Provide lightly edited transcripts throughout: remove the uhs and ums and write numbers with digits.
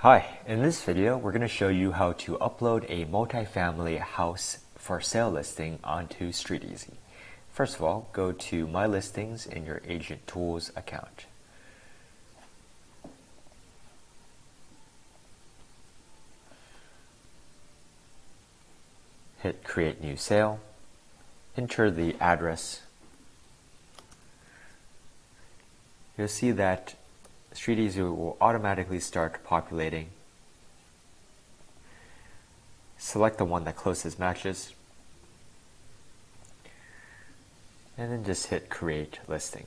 Hi, in this video we're going to show you how to upload a multifamily house for sale listing onto StreetEasy. First of all, go to My Listings in your Agent Tools account. Hit Create New Sale. Enter the address. You'll see that StreetEasy will automatically start populating. Select the one that closest matches, and then just hit Create Listing.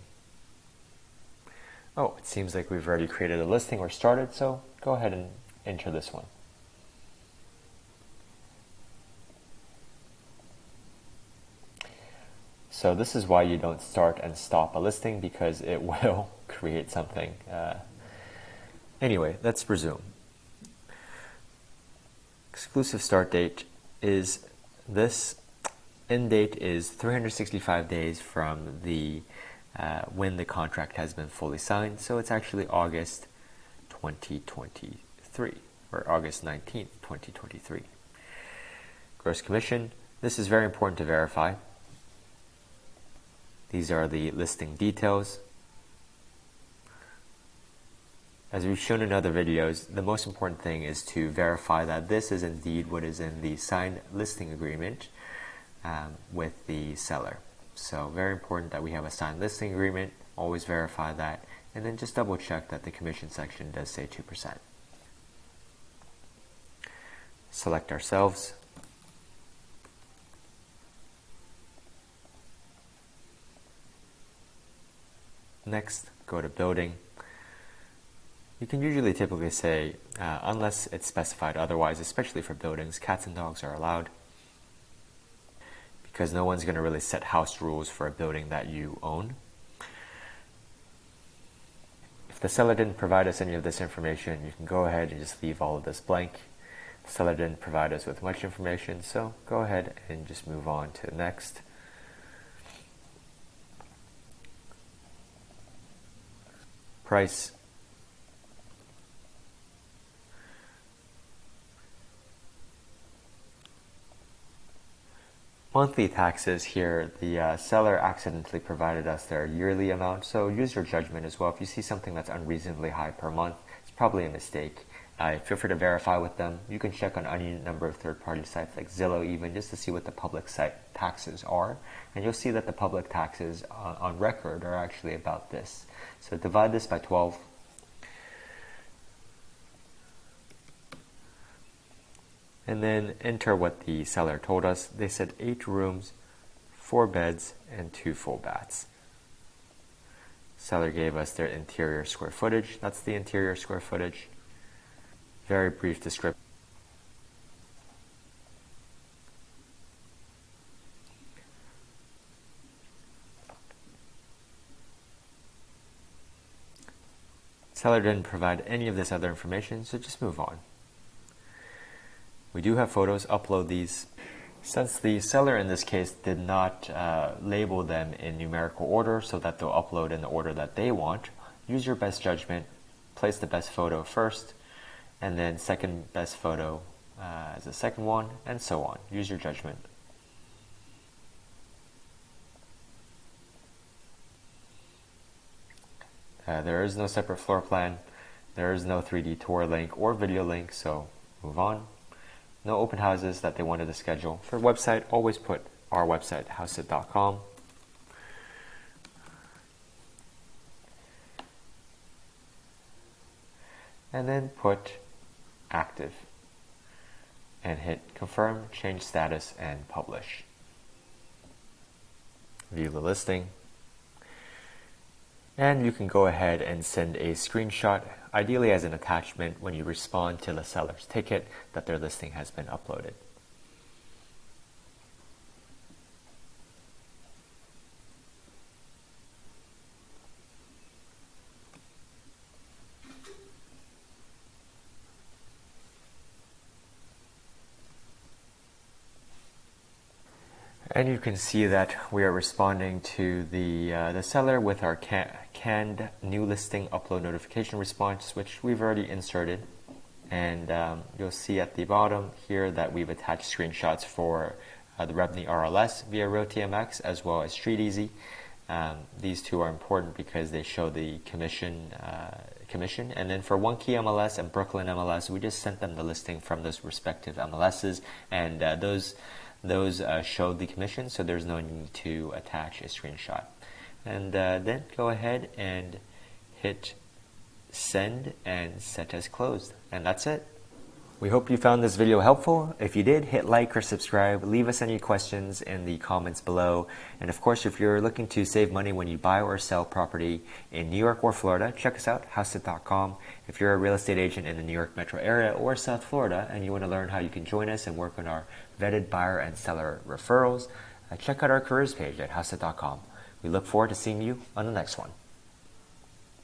Oh, it seems like we've already created a listing or started, so go ahead and enter this one. So this is why you don't start and stop a listing, because it will create something. Anyway, let's resume. Exclusive start date is this. End date is 365 days from the when the contract has been fully signed. So it's actually August 2023 or August 19th, 2023. Gross commission. This is very important to verify. These are the listing details. As we've shown in other videos, the most important thing is to verify that this is indeed what is in the signed listing agreement with the seller. So very important that we have a signed listing agreement. Always verify that, and then just double check that the commission section does say 2%. Select ourselves. Next, go to building. You can usually typically say, unless it's specified otherwise, especially for buildings, cats and dogs are allowed, because no one's going to really set house rules for a building that you own. If the seller didn't provide us any of this information, you can go ahead and just leave all of this blank. The seller didn't provide us with much information, so go ahead and just move on to the next. Price. Monthly taxes here, the seller accidentally provided us their yearly amount, so use your judgment as well. If you see something that's unreasonably high per month, it's probably a mistake. Feel free to verify with them. You can check on any number of third-party sites like Zillow even, just to see what the public site taxes are, and you'll see that the public taxes on record are actually about this. So divide this by 12. And then enter what the seller told us. They said 8 rooms, 4 beds, and 2 full baths. Seller gave us their interior square footage. That's the interior square footage. Very brief description. Seller didn't provide any of this other information, so just move on. We do have photos, upload these. Since the seller in this case did not label them in numerical order so that they'll upload in the order that they want, use your best judgment, place the best photo first, and then second best photo as the second one, and so on. Use your judgment. There is no separate floor plan. There is no 3D tour link or video link, so move on. No open houses that they wanted to schedule. For website, always put our website, Hauseit.com. And then put active. And hit confirm, change status, and publish. View the listing. And you can go ahead and send a screenshot, ideally as an attachment when you respond to the seller's ticket that their listing has been uploaded. And you can see that we are responding to the seller with our canned new listing upload notification response, which we've already inserted. And you'll see at the bottom here that we've attached screenshots for the Revenue RLS via RoTMX as well as StreetEasy. These two are important because they show the commission. And then for One Key MLS and Brooklyn MLS, we just sent them the listing from those respective MLSs, and those showed the commission, so there's no need to attach a screenshot. And then go ahead and hit send and set as closed, and that's it. We hope you found this video helpful. If you did, hit like or subscribe. Leave us any questions in the comments below. And of course, if you're looking to save money when you buy or sell property in New York or Florida, check us out, Hauseit.com. If you're a real estate agent in the New York metro area or South Florida and you want to learn how you can join us and work on our vetted buyer and seller referrals, check out our careers page at Hauseit.com. We look forward to seeing you on the next one.